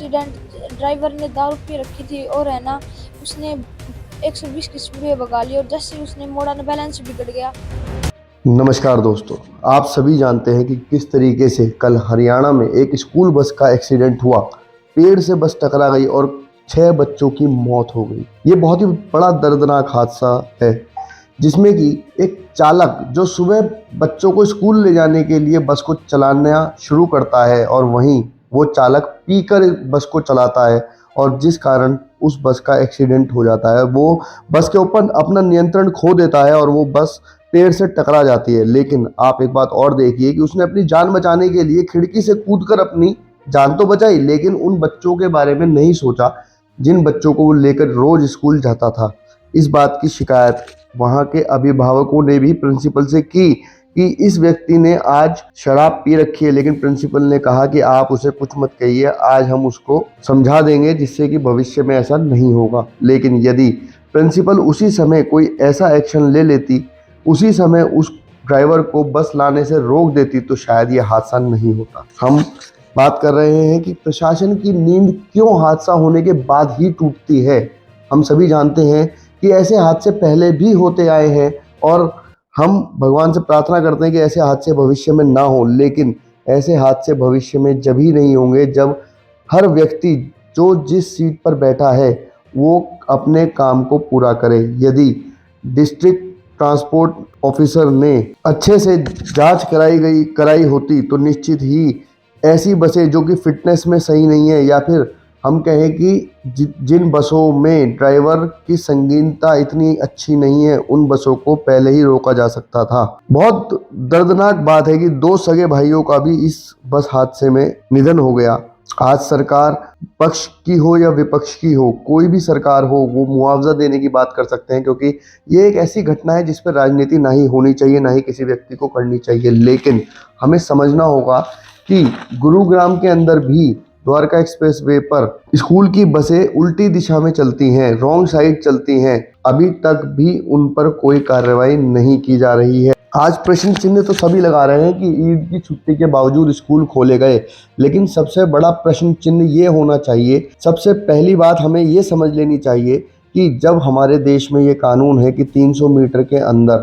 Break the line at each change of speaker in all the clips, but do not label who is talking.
Accident driver ने दारू P रखी थी और है ना उसने 120 की स्पीड भगा ली और जैसे ही उसने मोड़ा ना बैलेंस बिगड़ गया।
नमस्कार दोस्तों, आप सभी जानते हैं कि किस तरीके से कल हरियाणा में एक स्कूल बस का एक्सीडेंट हुआ। पेड़ से बस टकरा गई और 6 बच्चों की मौत हो गई। ये बहुत ही बड़ा दर्दनाक हादसा है जिसमें कि एक चालक जो सुबह बच्चों को स्कूल ले जाने के लिए बस को चलाना शुरू करता है और वहीं वो चालक पीकर बस को चलाता है और जिस कारण उस बस का एक्सीडेंट हो जाता है। वो बस के ऊपर अपना नियंत्रण खो देता है और वो बस पेड़ से टकरा जाती है। लेकिन आप एक बात और देखिए कि उसने अपनी जान बचाने के लिए खिड़की से कूदकर अपनी जान तो बचाई, लेकिन उन बच्चों के बारे में नहीं सोचा जिन बच्चों को वो लेकर रोज स्कूल जाता था। इस बात की शिकायत वहां के अभिभावकों ने भी प्रिंसिपल से की कि इस व्यक्ति ने आज शराब पी रखी है, लेकिन प्रिंसिपल ने कहा कि आप उसे कुछ मत कहिए, आज हम उसको समझा देंगे जिससे कि भविष्य में ऐसा नहीं होगा। लेकिन यदि प्रिंसिपल उसी समय कोई ऐसा एक्शन ले लेती, उसी समय उस ड्राइवर को बस लाने से रोक देती, तो शायद ये हादसा नहीं होता। हम बात कर रहे हैं कि प्रशासन की नींद क्यों हादसा होने के बाद ही टूटती है। हम सभी जानते हैं कि ऐसे हादसे पहले भी होते आए हैं और हम भगवान से प्रार्थना करते हैं कि ऐसे हादसे भविष्य में ना हो। लेकिन ऐसे हादसे भविष्य में जब ही नहीं होंगे जब हर व्यक्ति जो जिस सीट पर बैठा है वो अपने काम को पूरा करे। यदि डिस्ट्रिक्ट ट्रांसपोर्ट ऑफिसर ने अच्छे से जांच कराई होती तो निश्चित ही ऐसी बसें जो कि फिटनेस में सही नहीं है या फिर हम कहें कि जिन बसों में ड्राइवर की संगीनता इतनी अच्छी नहीं है, उन बसों को पहले ही रोका जा सकता था। बहुत दर्दनाक बात है कि 2 सगे भाइयों का भी इस बस हादसे में निधन हो गया। आज सरकार पक्ष की हो या विपक्ष की हो, कोई भी सरकार हो, वो मुआवजा देने की बात कर सकते हैं, क्योंकि ये एक ऐसी घटना है जिस पर राजनीति ना ही होनी चाहिए, ना ही किसी व्यक्ति को करनी चाहिए। लेकिन हमें समझना होगा कि गुरुग्राम के अंदर भी द्वारका एक्सप्रेस वे पर स्कूल की बसें उल्टी दिशा में चलती हैं, रॉन्ग साइड चलती हैं, अभी तक भी उन पर कोई कार्रवाई नहीं की जा रही है। आज प्रश्न चिन्ह तो सभी लगा रहे हैं कि ईद की छुट्टी के बावजूद स्कूल खोले गए, लेकिन सबसे बड़ा प्रश्न चिन्ह ये होना चाहिए, सबसे पहली बात हमें ये समझ लेनी चाहिए कि जब हमारे देश में ये कानून है कि 300 मीटर के अंदर,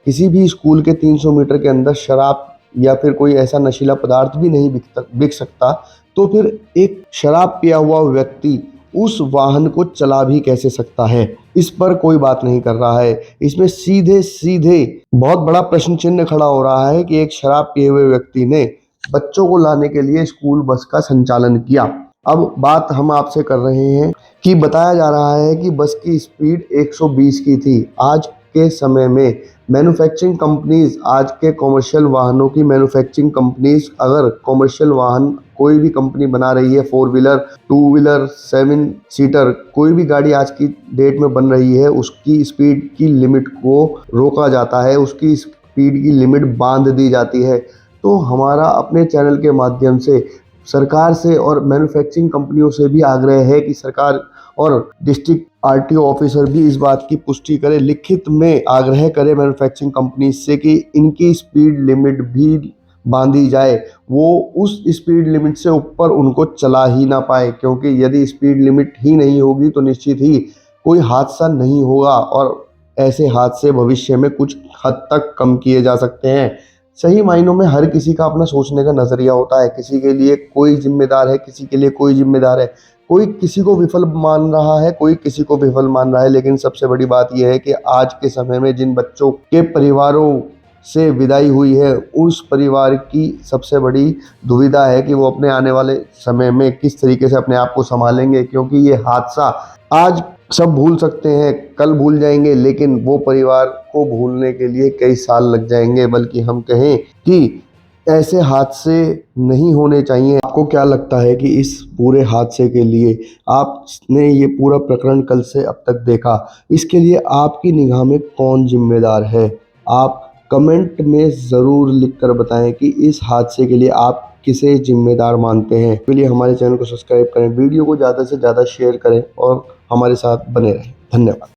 किसी भी स्कूल के 300 मीटर के अंदर शराब या फिर कोई ऐसा नशीला पदार्थ भी नहीं बिक सकता, तो फिर एक शराब पिया हुआ व्यक्ति उस वाहन को चला भी कैसे सकता है? इस पर कोई बात नहीं कर रहा है। इसमें सीधे सीधे बहुत बड़ा प्रश्न चिन्ह खड़ा हो रहा है कि एक शराब पिए हुए व्यक्ति ने बच्चों को लाने के लिए स्कूल बस का संचालन किया। अब बात हम आपसे कर रहे हैं कि बताया जा रहा है कि बस की स्पीड 120 की थी। आज के समय में मैन्युफैक्चरिंग कंपनीज, आज के कॉमर्शियल वाहनों की मैन्युफैक्चरिंग कंपनीज, अगर कॉमर्शियल वाहन कोई भी कंपनी बना रही है, 4 व्हीलर, 2 व्हीलर, 7 सीटर, कोई भी गाड़ी आज की डेट में बन रही है, उसकी स्पीड की लिमिट को रोका जाता है, उसकी स्पीड की लिमिट बांध दी जाती है। तो हमारा अपने चैनल के माध्यम से सरकार से और मैन्युफैक्चरिंग कंपनियों से भी आग्रह है कि सरकार और डिस्ट्रिक्ट आरटीओ ऑफिसर भी इस बात की पुष्टि करे, लिखित में आग्रह करे मैन्युफैक्चरिंग कंपनी से कि इनकी स्पीड लिमिट भी बांधी जाए, वो उस स्पीड लिमिट से ऊपर उनको चला ही ना पाए, क्योंकि यदि स्पीड लिमिट ही नहीं होगी तो निश्चित ही कोई हादसा नहीं होगा और ऐसे हादसे भविष्य में कुछ हद तक कम किए जा सकते हैं। सही मायनों में हर किसी का अपना सोचने का नजरिया होता है, किसी के लिए कोई जिम्मेदार है, किसी के लिए कोई जिम्मेदार है, कोई किसी को विफल मान रहा है, कोई किसी को विफल मान रहा है। लेकिन सबसे बड़ी बात यह है कि आज के समय में जिन बच्चों के परिवारों से विदाई हुई है, उस परिवार की सबसे बड़ी दुविधा है कि वो अपने आने वाले समय में किस तरीके से अपने आप को संभालेंगे, क्योंकि ये हादसा आज सब भूल सकते हैं, कल भूल जाएंगे, लेकिन वो परिवार को भूलने के लिए कई साल लग जाएंगे। बल्कि हम कहें कि ऐसे हादसे नहीं होने चाहिए। आपको क्या लगता है कि इस पूरे हादसे के लिए, आपने ये पूरा प्रकरण कल से अब तक देखा, इसके लिए आपकी निगाह में कौन जिम्मेदार है? आप कमेंट में ज़रूर लिखकर बताएं कि इस हादसे के लिए आप किसे जिम्मेदार मानते हैं। इसके लिए हमारे चैनल को सब्सक्राइब करें, वीडियो को ज़्यादा से ज़्यादा शेयर करें और हमारे साथ बने रहें। धन्यवाद।